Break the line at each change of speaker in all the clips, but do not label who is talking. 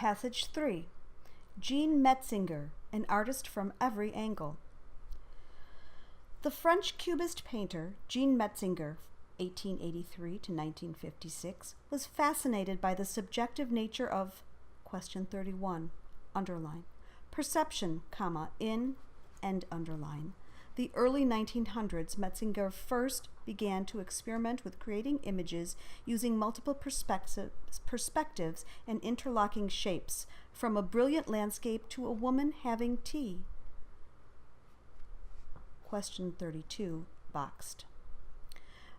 Passage 3. Jean Metzinger, an artist from every angle. The French Cubist painter Jean Metzinger, 1883 to 1956, was fascinated by the subjective nature of question 31, underline, perception, in and underline. The early 1900s, Metzinger first began to experiment with creating images using multiple perspectives and interlocking shapes, from a brilliant landscape to a woman having tea. Question 32, boxed.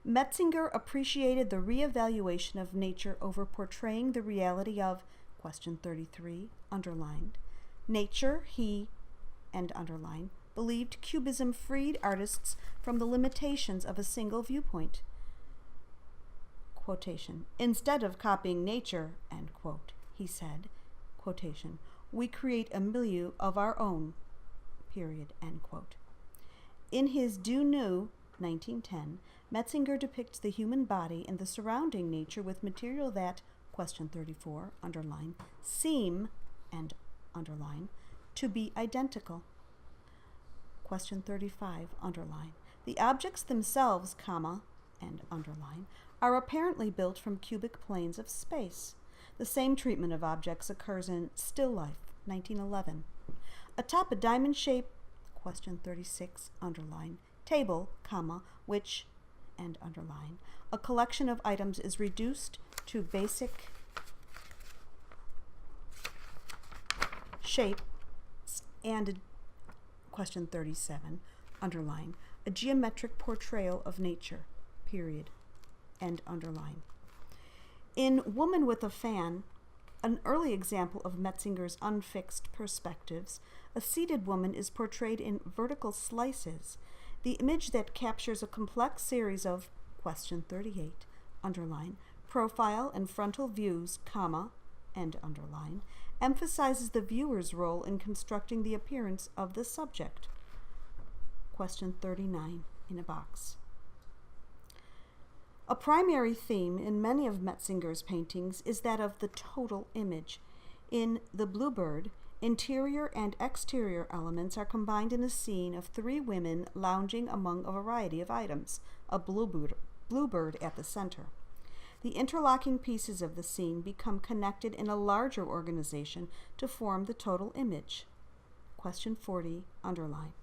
Metzinger appreciated the re-evaluation of nature over portraying the reality of question 33, underlined. Nature, he, and underline, believed Cubism freed artists from the limitations of a single viewpoint. Quotation, instead of copying nature, end quote, he said, quotation, we create a milieu of our own, period, end quote. In his Du Nu, 1910, Metzinger depicts the human body and the surrounding nature with material that, question 34, underline, seem, and underline, to be identical. Question 35, underline. The objects themselves, and underline, are apparently built from cubic planes of space. The same treatment of objects occurs in Still Life, 1911. Atop a diamond-shaped, question 36, underline, table, which, and underline, a collection of items is reduced to basic shape and question 37, underline, a geometric portrayal of nature, period, and underline. In Woman with a Fan, an early example of Metzinger's unfixed perspectives, a seated woman is portrayed in vertical slices, the image that captures a complex series of, question 38, underline, profile and frontal views, and underline, emphasizes the viewer's role in constructing the appearance of the subject. Question 39 in a box. A primary theme in many of Metzinger's paintings is that of the total image. In The Bluebird, interior and exterior elements are combined in a scene of three women lounging among a variety of items, a bluebird at the center. The interlocking pieces of the scene become connected in a larger organization to form the total image. Question 40, underline.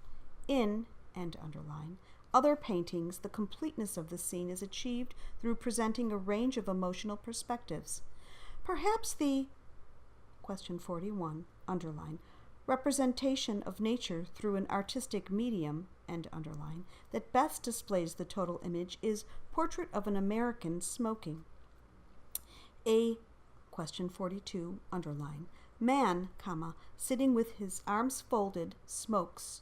In, and underline, other paintings, the completeness of the scene is achieved through presenting a range of emotional perspectives. Perhaps the, question 41, underline, representation of nature through an artistic medium, and underline, that best displays the total image is Portrait of an American Smoking. A, question 42, underline, man, sitting with his arms folded, smokes,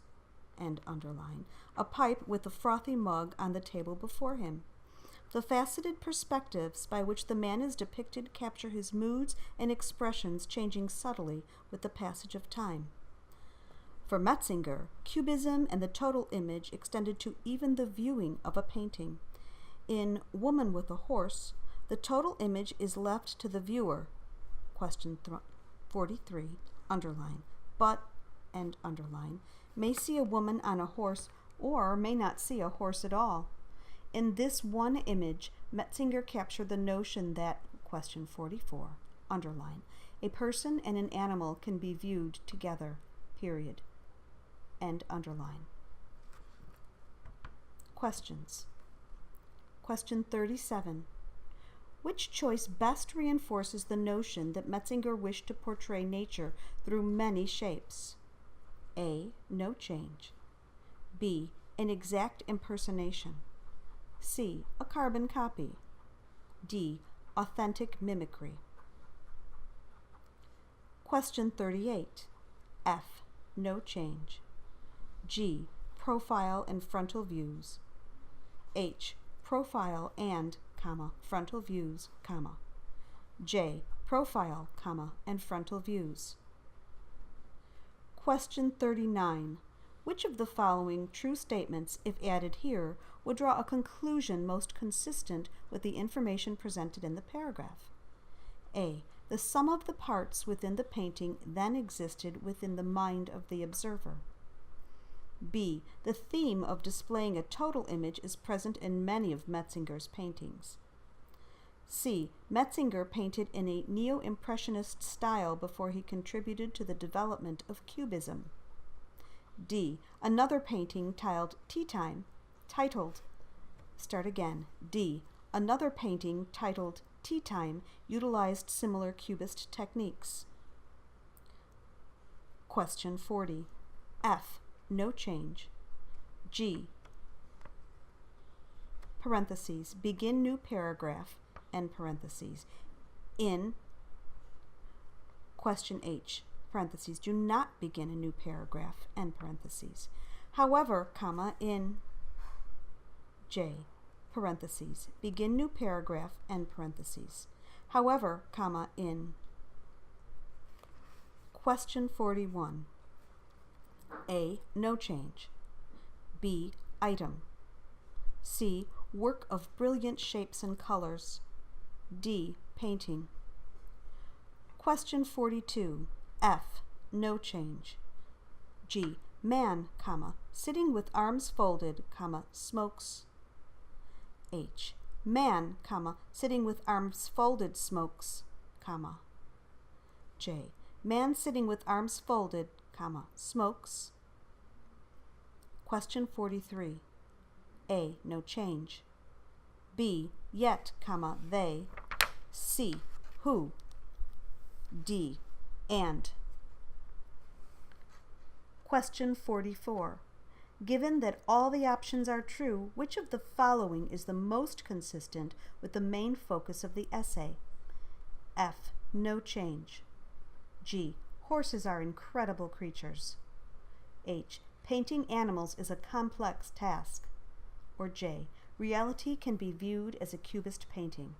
and underline, a pipe with a frothy mug on the table before him. The faceted perspectives by which the man is depicted capture his moods and expressions, changing subtly with the passage of time. For Metzinger, Cubism and the total image extended to even the viewing of a painting. In Woman with a Horse, the total image is left to the viewer, question 43, underline, but, and underline, may see a woman on a horse or may not see a horse at all. In this one image, Metzinger captured the notion that, question 44, underline, a person and an animal can be viewed together, period, and underline. Questions. Question 37. Which choice best reinforces the notion that Metzinger wished to portray nature through many shapes? A, no change. B, an exact impersonation. C, a carbon copy. D, authentic mimicry. Question 38. F, no change. G, profile and frontal views. H, profile and, frontal views, J, profile, and frontal views. Question 39. Which of the following true statements, if added here, would draw a conclusion most consistent with the information presented in the paragraph? A, The sum of the parts within the painting then existed within the mind of the observer. B. The theme of displaying a total image is present in many of Metzinger's paintings. C. Metzinger painted in a neo-impressionist style before he contributed to the development of Cubism. D. Another painting titled D. Another painting titled Tea Time utilized similar Cubist techniques. Question 40. F. No change. G. Parentheses. Begin new paragraph. End parentheses. In. Question H. Parentheses. Do not begin a new paragraph. End parentheses. However, comma, in. J. Parentheses. Begin new paragraph. End parentheses. However, comma, in. Question 41. A. No change. B. Item. C. Work of brilliant shapes and colors. D. Painting. Question 42. F. No change. G. Man, comma, sitting with arms folded, comma, smokes. H. Man, comma, sitting with arms folded, smokes, comma. J. Man sitting with arms folded, comma, smokes. Question 43. A. No change. B. Yet, comma, they. C. Who. D. And. Question 44. Given that all the options are true, which of the following is the most consistent with the main focus of the essay? F. No change. G. Horses are incredible creatures. H. Painting animals is a complex task. Or J. Reality can be viewed as a Cubist painting.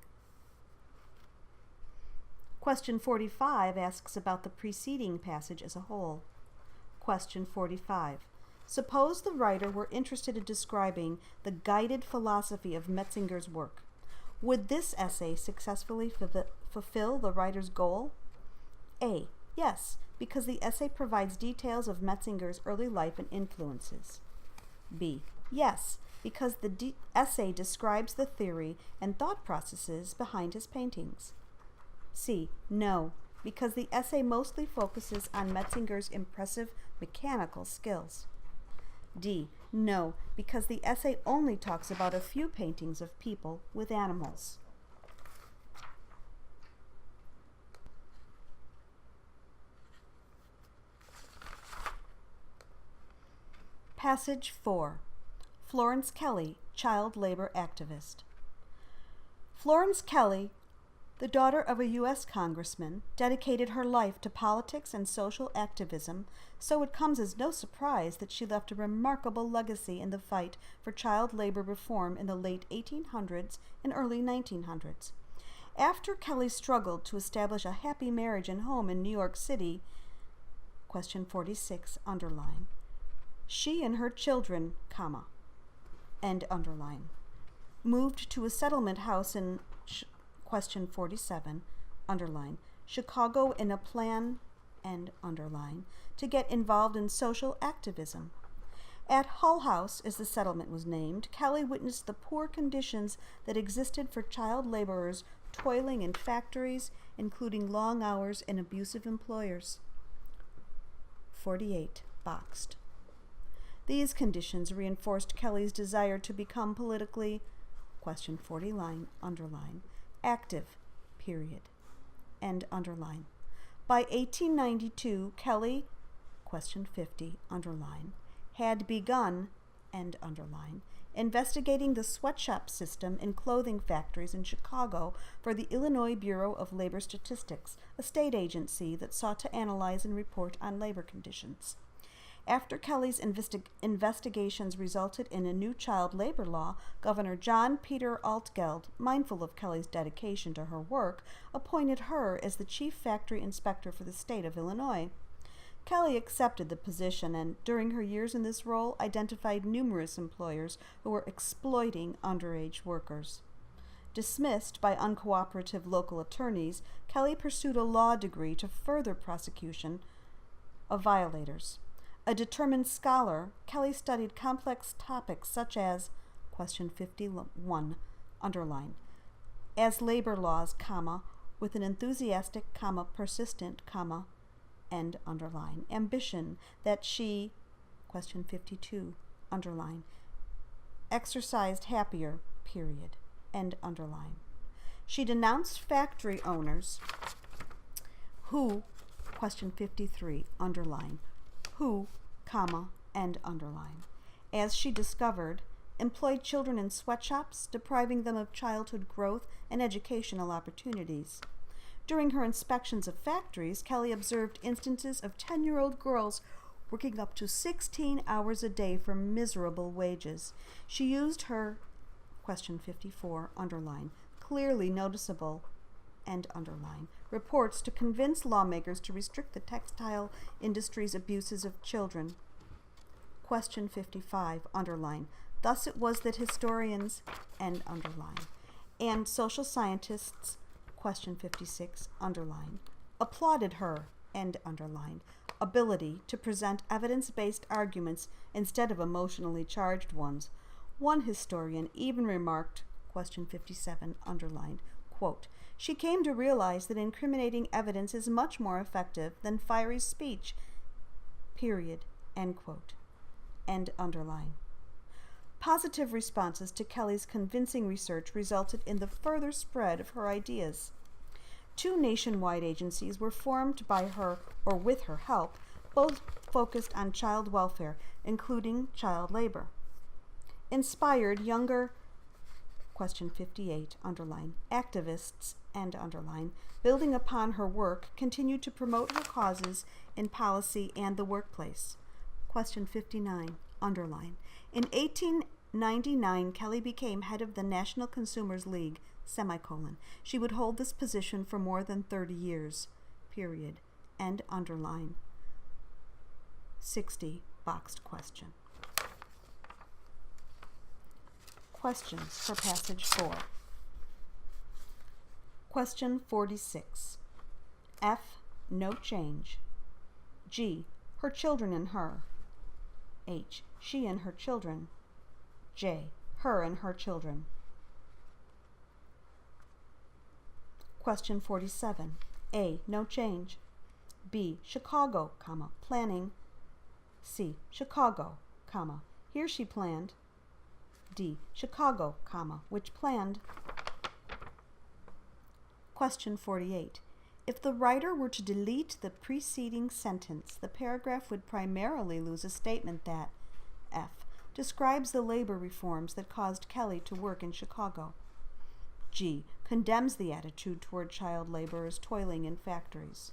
Question 45 asks about the preceding passage as a whole. Question 45. Suppose the writer were interested in describing the guided philosophy of Metzinger's work. Would this essay successfully fulfill the writer's goal? A. Yes, because the essay provides details of Metzinger's early life and influences. B. Yes, because the essay describes the theory and thought processes behind his paintings. C. No, because the essay mostly focuses on Metzinger's impressive mechanical skills. D. No, because the essay only talks about a few paintings of people with animals. Passage 4. Florence Kelley, child labor activist. Florence Kelley, the daughter of a U.S. congressman, dedicated her life to politics and social activism, so it comes as no surprise that she left a remarkable legacy in the fight for child labor reform in the late 1800s and early 1900s. After Kelley struggled to establish a happy marriage and home in New York City, question 46, underline, she and her children, comma, and underline, moved to a settlement house in question 47, underline, Chicago in a plan, and underline, to get involved in social activism. At Hull House, as the settlement was named, Kelley witnessed the poor conditions that existed for child laborers toiling in factories, including long hours and abusive employers. 48, boxed. These conditions reinforced Kelley's desire to become politically, question 40 line, underline, active, period, and underline. By 1892, Kelley, question 50, underline, had begun, and underline, investigating the sweatshop system in clothing factories in Chicago for the Illinois Bureau of Labor Statistics, a state agency that sought to analyze and report on labor conditions. After Kelley's investigations resulted in a new child labor law, Governor John Peter Altgeld, mindful of Kelley's dedication to her work, appointed her as the chief factory inspector for the state of Illinois. Kelley accepted the position and, during her years in this role, identified numerous employers who were exploiting underage workers. Dismissed by uncooperative local attorneys, Kelly pursued a law degree to further prosecution of violators. A determined scholar, Kelly studied complex topics such as, question 51, underline, as labor laws, comma, with an enthusiastic, comma, persistent, comma, end underline, ambition that she, question 52, underline, exercised happier, period, end underline. She denounced factory owners who, question 53, underline, who, comma, end underline, as she discovered, employed children in sweatshops, depriving them of childhood growth and educational opportunities. During her inspections of factories, Kelly observed instances of 10-year-old girls working up to 16 hours a day for miserable wages. She used her, question 54, underline, clearly noticeable, end underline, reports to convince lawmakers to restrict the textile industry's abuses of children. Question 55, underline, thus it was that historians, end underline, and social scientists, question 56, underline, applauded her, end underline, ability to present evidence-based arguments instead of emotionally charged ones. One historian even remarked, question 57, underlined, quote, she came to realize that incriminating evidence is much more effective than fiery speech, period, end quote, end underline. Positive responses to Kelly's convincing research resulted in the further spread of her ideas. 2 nationwide agencies were formed by her or with her help, both focused on child welfare, including child labor. Inspired younger, question 58, underline, activists, end underline, building upon her work, continued to promote her causes in policy and the workplace. Question 59, underline. In 1899, Kelly became head of the National Consumers League, semicolon. She would hold this position for more than 30 years, period, end underline. 60, boxed question. Questions for passage 4. Question 46. F, no change. G, her children and her. H, she and her children. J, her and her children. Question 47. A, no change. B, Chicago, comma, planning. C, Chicago, comma, here she planned. D, Chicago, comma, which planned. Question 48. If the writer were to delete the preceding sentence, the paragraph would primarily lose a statement that F, describes the labor reforms that caused Kelly to work in Chicago. G, condemns the attitude toward child laborers toiling in factories.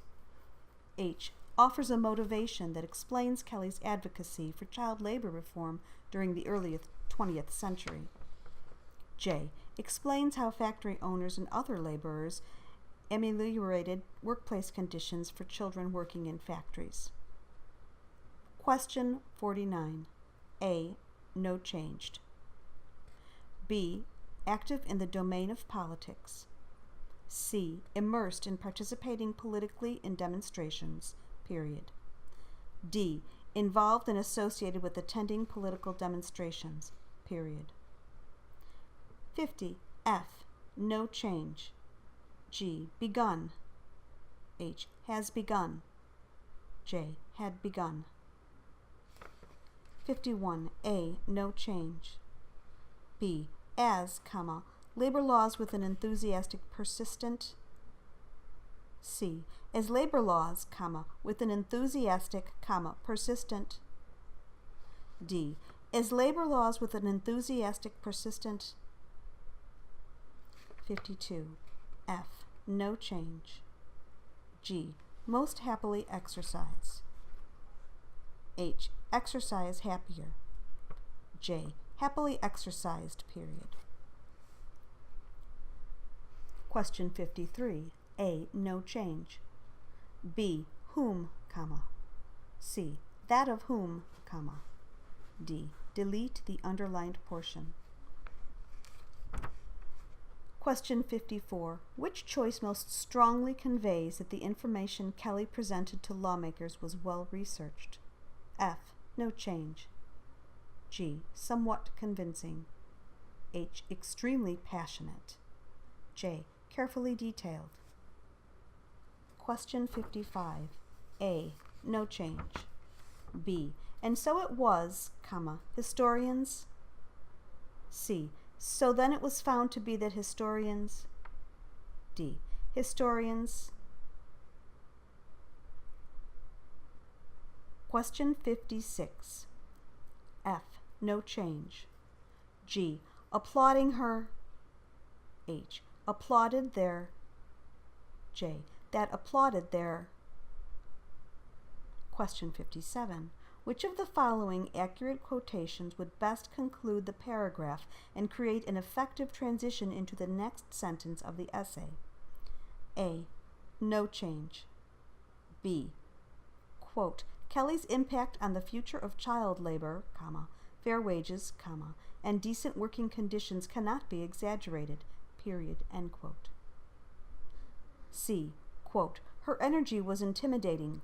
H, offers a motivation that explains Kelly's advocacy for child labor reform during the early 20th century. J, explains how factory owners and other laborers ameliorated workplace conditions for children working in factories. Question 49. A, no changed. B, active in the domain of politics. C, immersed in participating politically in demonstrations, period. D, involved and associated with attending political demonstrations, period. 50. F, no change. G, begun. H, has begun. J, had begun. 51. A, no change. B, as, comma, labor laws with an enthusiastic persistent. C, as labor laws, comma, with an enthusiastic, comma, persistent. D, as labor laws with an enthusiastic, persistent. 52. F, no change. G, most happily exercise. H, exercise happier. J, happily exercised, period. Question 53. A, no change. B, whom, comma. C, that of whom, comma. D, delete the underlined portion. Question 54. Which choice most strongly conveys that the information Kelly presented to lawmakers was well researched? F. No change. G. Somewhat convincing. H. Extremely passionate. J. Carefully detailed. Question 55. A. No change. B. And so it was, historians. C. So then it was found to be that historians. D. Historians. Question 56. F. No change. G. Applauding her. H. Applauded their. J. That applauded their. Question 57. Which of the following accurate quotations would best conclude the paragraph and create an effective transition into the next sentence of the essay? A. No change. B. Quote, Kelly's impact on the future of child labor, fair wages, and decent working conditions cannot be exaggerated, period, end quote. C. Quote, her energy was intimidating,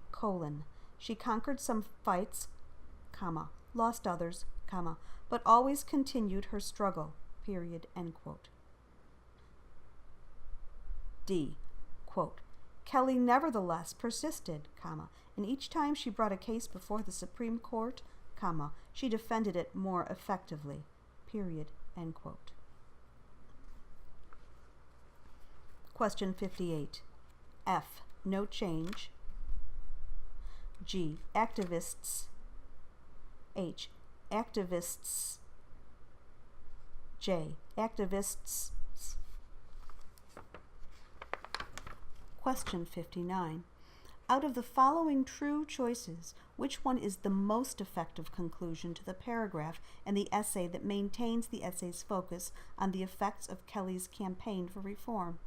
she conquered some fights, lost others, but always continued her struggle, period, end quote. D. Quote, Kelly nevertheless persisted, and each time she brought a case before the Supreme Court, she defended it more effectively, period, end quote. Question 58. F. No change. G. Activists. H. Activists. J. Activists. Question 59. Out of the following true choices, which one is the most effective conclusion to the paragraph and the essay that maintains the essay's focus on the effects of Kelly's campaign for reform?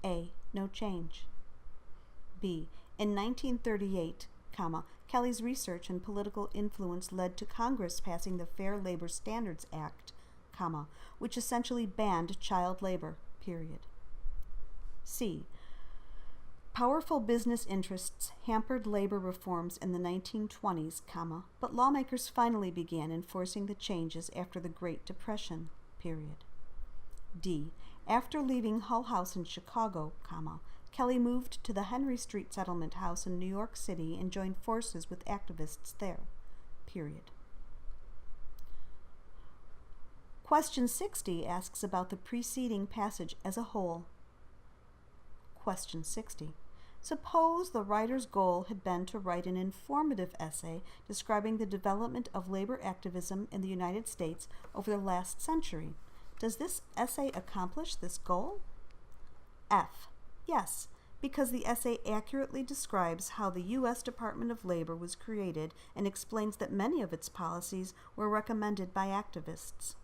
A. No change. B. In 1938, Kelly's research and political influence led to Congress passing the Fair Labor Standards Act, which essentially banned child labor, period. C. Powerful business interests hampered labor reforms in the 1920s, but lawmakers finally began enforcing the changes after the Great Depression, period. D. After leaving Hull House in Chicago, Kelly moved to the Henry Street Settlement House in New York City and joined forces with activists there, period. Question 60 asks about the preceding passage as a whole. Question 60. Suppose the writer's goal had been to write an informative essay describing the development of labor activism in the United States over the last century. Does this essay accomplish this goal? F. Yes, because the essay accurately describes how the U.S. Department of Labor was created and explains that many of its policies were recommended by activists.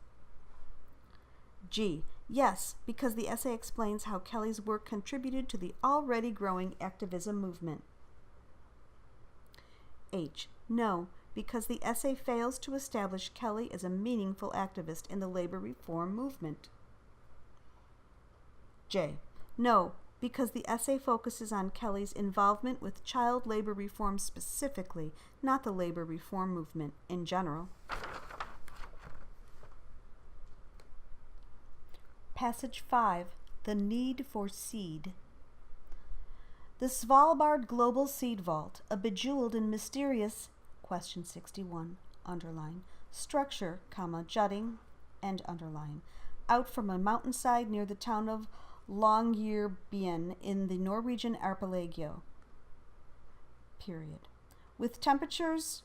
G. Yes, because the essay explains how Kelly's work contributed to the already growing activism movement. H. No, because the essay fails to establish Kelly as a meaningful activist in the labor reform movement. J. No, because the essay focuses on Kelly's involvement with child labor reform specifically, not the labor reform movement in general. Passage 5. The Need for Seed. The Svalbard Global Seed Vault, a bejeweled and mysterious, question 61, underline, structure, jutting, and underline, out from a mountainside near the town of Longyearbyen in the Norwegian archipelago, period. With temperatures,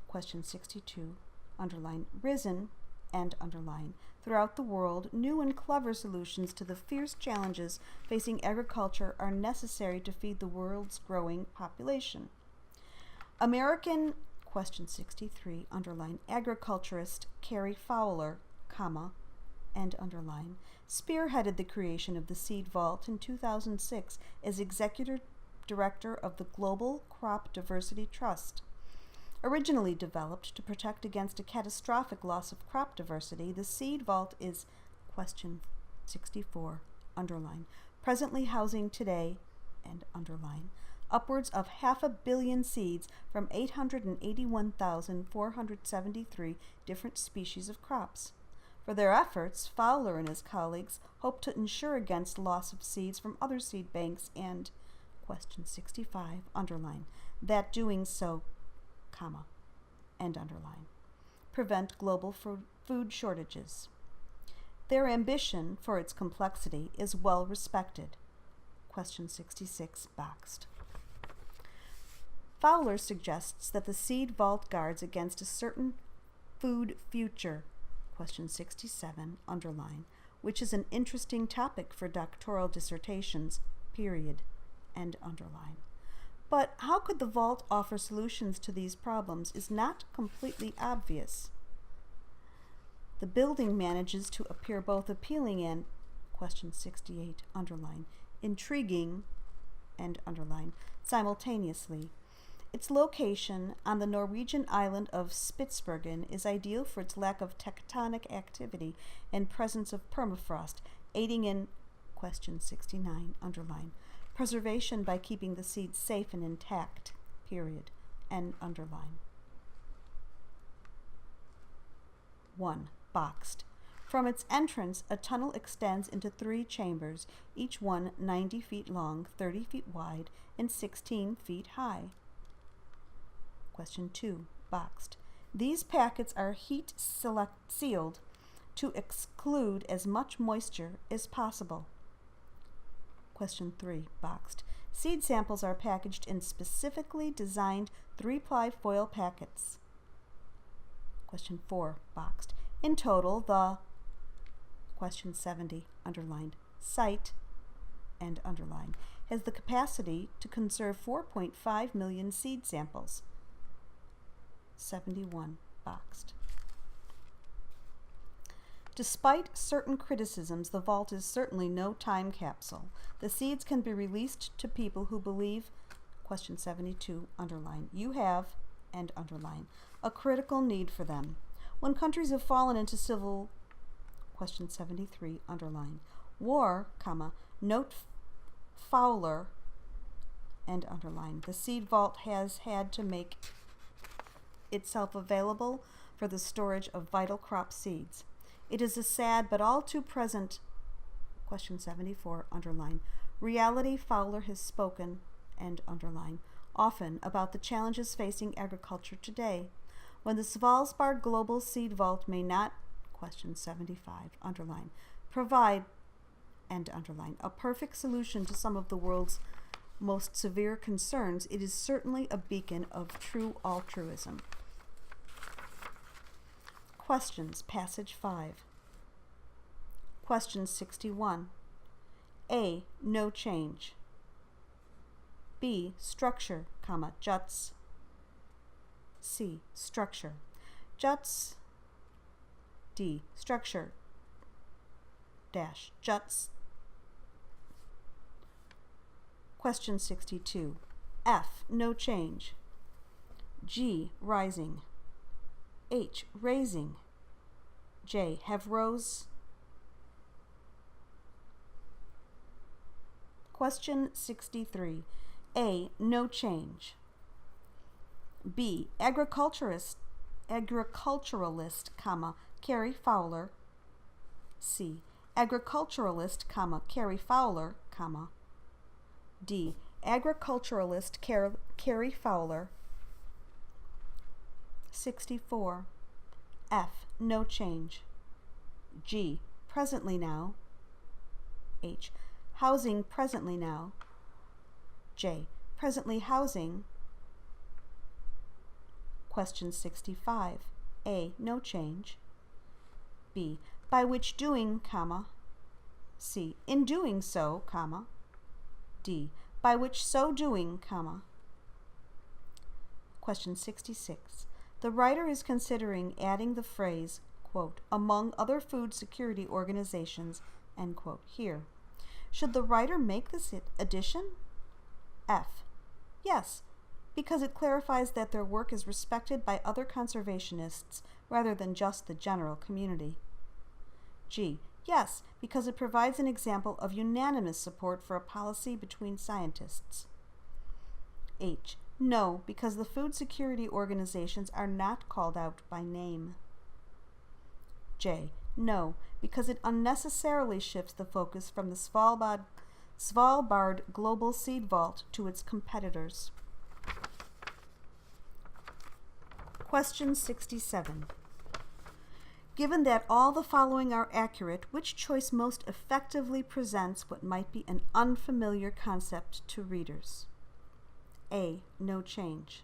question 62, underline, risen, and underline, throughout the world, new and clever solutions to the fierce challenges facing agriculture are necessary to feed the world's growing population. American, question 63, underline, agriculturist Carrie Fowler, and underline, spearheaded the creation of the Seed Vault in 2006 as executive director of the Global Crop Diversity Trust. Originally developed to protect against a catastrophic loss of crop diversity, the Seed Vault is, question 64, underline, presently housing today, and underline, upwards of 500 million seeds from 881,473 different species of crops. For their efforts, Fowler and his colleagues hope to ensure against loss of seeds from other seed banks and, question 65, underline, that doing so, comma, and underline, prevent global food shortages. Their ambition, for its complexity, is well respected. Question 66, boxed. Fowler suggests that the seed vault guards against a certain food future, question 67, underline, which is an interesting topic for doctoral dissertations, period, and underline. But how could the vault offer solutions to these problems is not completely obvious. The building manages to appear both appealing and, question 68, underline, intriguing, and underline, simultaneously. Its location on the Norwegian island of Spitsbergen is ideal for its lack of tectonic activity and presence of permafrost, aiding in, question 69, underline, preservation by keeping the seeds safe and intact, period, and underline. 1. Boxed. From its entrance, a tunnel extends into 3 chambers, each one 90 feet long, 30 feet wide, and 16 feet high. Question 2. Boxed. These packets are heat sealed to exclude as much moisture as possible. Question 3. Boxed. Seed samples are packaged in specifically designed 3-ply foil packets. Question 4. Boxed. In total, the, question 70, underlined, site, and underline, has the capacity to conserve 4.5 million seed samples. 71, boxed. Despite certain criticisms, the vault is certainly no time capsule. The seeds can be released to people who believe, question 72, underline, you have, and underline, a critical need for them. When countries have fallen into civil, question 73, underline, war, comma, note Fowler, and underline, the seed vault has had to make itself available for the storage of vital crop seeds. It is a sad but all too present, question 74, underline, reality. Fowler has spoken, and underline, often about the challenges facing agriculture today. When the Svalbard Global Seed Vault may not, question 75, underline, provide, and underline, a perfect solution to some of the world's most severe concerns, it is certainly a beacon of true altruism. Questions, passage 5. Question 61. A, no change. B, structure, comma, juts. C, structure. Juts. D, structure. Dash, juts. Question 62. F, no change. G, rising. H, raising. J, have rose. Question 63. A, no change. B, agriculturalist, comma, Carrie Fowler. C, agriculturalist, comma, Carrie Fowler, comma. D, agriculturalist Carrie Fowler. 64. F, no change. G, presently now. H, housing presently now. J, presently housing. Question 65. A, no change. B, by which doing, comma. C, in doing so, comma. D, by which so doing, comma. Question 66. The writer is considering adding the phrase, quote, among other food security organizations, end quote, here. Should the writer make this addition? F, yes, because it clarifies that their work is respected by other conservationists rather than just the general community. G, Yes, because it provides an example of unanimous support for a policy between scientists. H. No, because the food security organizations are not called out by name. J. No, because it unnecessarily shifts the focus from the Svalbard Global Seed Vault to its competitors. Question 67. Given that all the following are accurate, which choice most effectively presents what might be an unfamiliar concept to readers? A. No change.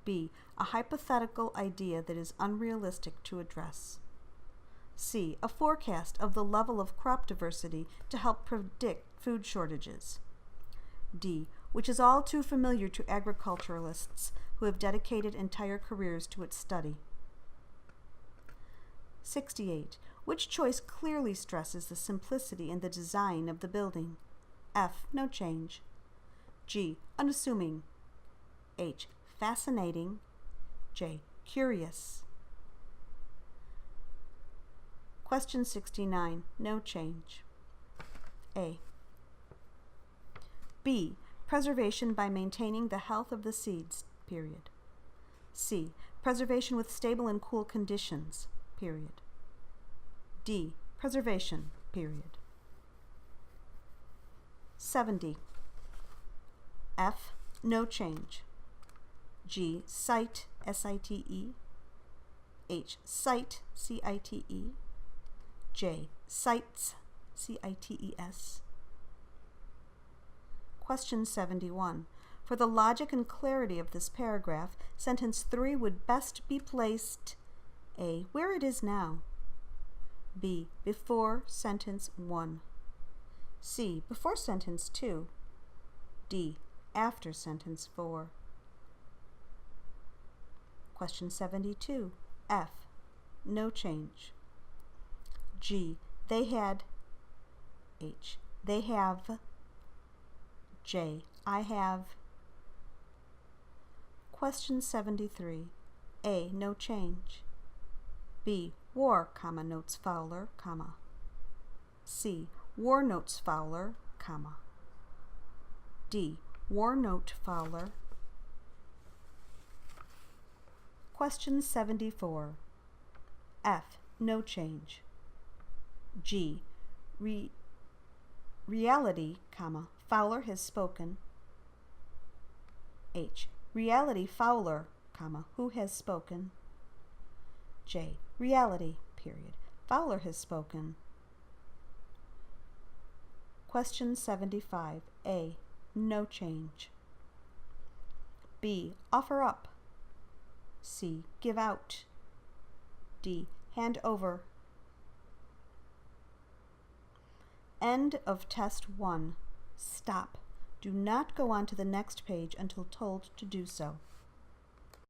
B. A hypothetical idea that is unrealistic to address. C. A forecast of the level of crop diversity to help predict food shortages. D. Which is all too familiar to agriculturalists who have dedicated entire careers to its study. 68. Which choice clearly stresses the simplicity in the design of the building? F. No change. G. Unassuming. H. Fascinating. J. Curious. Question 69. No change. A. B. Preservation by maintaining the health of the seeds, period. C. Preservation with stable and cool conditions, period. D. Preservation, period. 70. F. No change. G. Site, S-I-T-E. H. Site, C-I-T-E. J. Cites, C-I-T-E-S. Question 71. For the logic and clarity of this paragraph, sentence 3 would best be placed A. Where it is now. B. Before sentence 1. C. Before sentence 2. D. After sentence 4. Question 72. F. No change. G. They had. H. They have. J. I have. Question 73. A. No change. B. War, comma, notes Fowler, comma. C. War notes Fowler, comma. D. War note Fowler. Question 74. F. No change. G. Reality, comma, Fowler has spoken. H. Reality Fowler, comma, who has spoken. J. Reality, period. Fowler has spoken. Question 75. A. No change. B. Offer up. C. Give out. D. Hand over. End of test 1. Stop. Do not go on to the next page until told to do so.